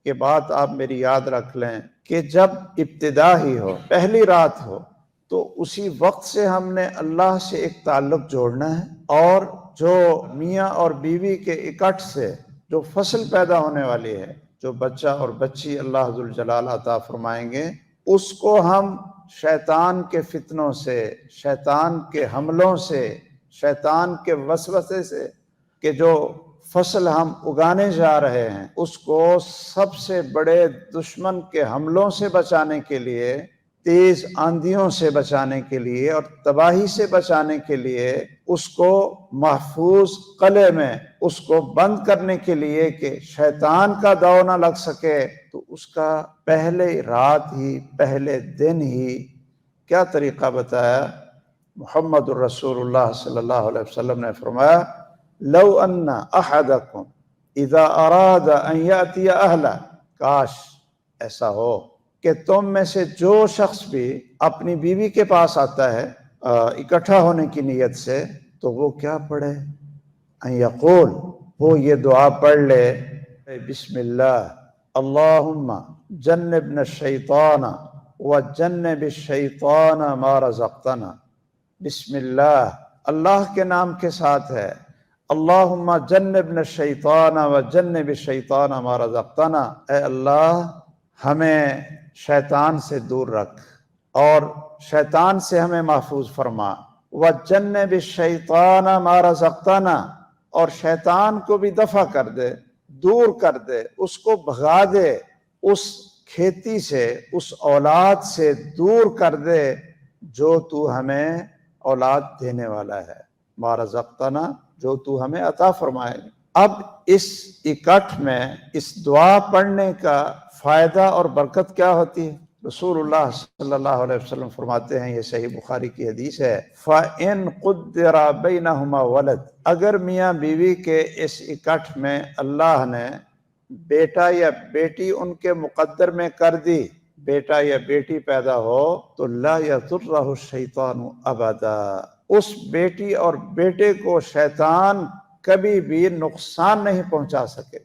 یہ بات آپ میری یاد رکھ لیں کہ جب ابتدا ہی ہو، پہلی رات ہو، تو اسی وقت سے ہم نے اللہ سے ایک تعلق جوڑنا ہے، اور جو میاں اور بیوی کے اکٹھ سے جو فصل پیدا ہونے والی ہے، جو بچہ اور بچی اللہ ذوالجلال عطا فرمائیں گے، اس کو ہم شیطان کے فتنوں سے، شیطان کے حملوں سے، شیطان کے وسوسے سے، کہ جو فصل ہم اگانے جا رہے ہیں اس کو سب سے بڑے دشمن کے حملوں سے بچانے کے لیے، تیز آندھیوں سے بچانے کے لیے اور تباہی سے بچانے کے لیے، اس کو محفوظ قلعے میں اس کو بند کرنے کے لیے کہ شیطان کا داؤ نہ لگ سکے، تو اس کا پہلے رات ہی، پہلے دن ہی کیا طریقہ بتایا؟ محمد الرسول اللہ صلی اللہ علیہ وسلم نے فرمایا لو ان احدکم اذا اراد ان یاتی اہلہ، کاش ایسا ہو کہ تم میں سے جو شخص بھی اپنی بیوی کے پاس آتا ہے اکٹھا ہونے کی نیت سے، تو وہ کیا پڑھے؟ ان یقول، وہ یہ دعا پڑھ لے، بسم اللہ اللہم جنبنا الشیطان وجنب الشیطان ما رزقتنا۔ بسم اللہ، اللہ کے نام کے ساتھ ہے، اللہم جنبنا الشیطان وجنب الشیطان ما رزقتنا، اے اللہ ہمیں شیطان سے دور رکھ اور شیطان سے ہمیں محفوظ فرما، وجنب الشیطان ما رزقتنا، اور شیطان کو بھی دفع کر دے، دور کر دے، اس کو بھگا دے، اس کھیتی سے، اس اولاد سے دور کر دے جو تو ہمیں اولاد دینے والا ہے، ما رزقتنا، جو تو ہمیں عطا فرمائے۔ اب اس اکٹھ میں اس دعا پڑھنے کا فائدہ اور برکت کیا ہوتی ہے؟ رسول اللہ صلی اللہ علیہ وسلم فرماتے ہیں، یہ صحیح بخاری کی حدیث ہے، فَإِن قُدِّرَ بَيْنَهُمَا وَلَدٌ، اگر میاں بیوی کے اس اکٹھ میں اللہ نے بیٹا یا بیٹی ان کے مقدر میں کر دی، بیٹا یا بیٹی پیدا ہو، تو لا یضرہ الشیطان ابدا، اس بیٹی اور بیٹے کو شیطان کبھی بھی نقصان نہیں پہنچا سکے۔